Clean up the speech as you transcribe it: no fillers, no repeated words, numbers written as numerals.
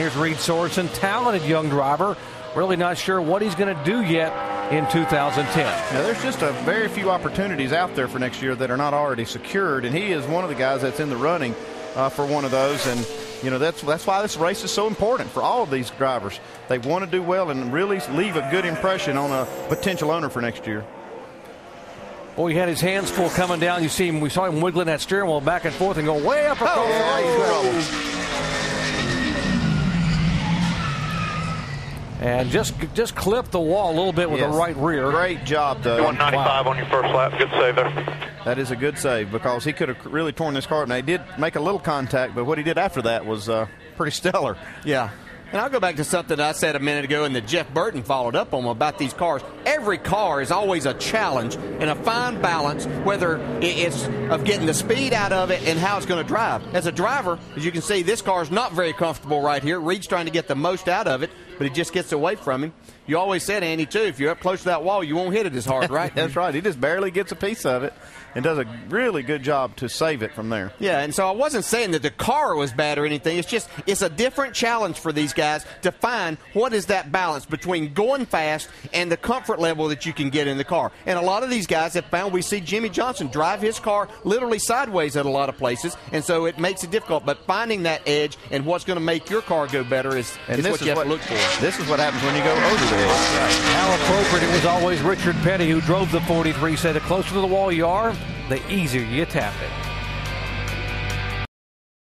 here's Reed Sorenson, talented young driver. Really not sure what he's going to do yet in 2010. Now, there's just a very few opportunities out there for next year that are not already secured, and he is one of the guys that's in the running for one of those. And you know, that's why this race is so important for all of these drivers. They want to do well and really leave a good impression on a potential owner for next year. Well, he had his hands full coming down. You see him. We saw him wiggling that steering wheel back and forth and go way up across the race. And just clipped the wall a little bit with the right rear. Great job, though. 195 on your first lap. Good save there. That is a good save because he could have really torn this car up. Now, he did make a little contact, but what he did after that was pretty stellar. Yeah. And I'll go back to something I said a minute ago and that Jeff Burton followed up on about these cars. Every car is always a challenge and a fine balance, whether it's of getting the speed out of it and how it's going to drive. As a driver, as you can see, this car is not very comfortable right here. Reed's trying to get the most out of it, but it just gets away from him. You always said, Andy, too, if you're up close to that wall, you won't hit it as hard, right? That's right. He just barely gets a piece of it and does a really good job to save it from there. Yeah, and so I wasn't saying that the car was bad or anything. It's just it's a different challenge for these guys to find what is that balance between going fast and the comfort level that you can get in the car. And a lot of these guys have found, we see Jimmy Johnson drive his car literally sideways at a lot of places, and so it makes it difficult. But finding that edge and what's going to make your car go better is what you have to look for. This is what happens when you go over the edge. How appropriate. It was always Richard Petty who drove the 43, said the closer to the wall you are, the easier you tap it.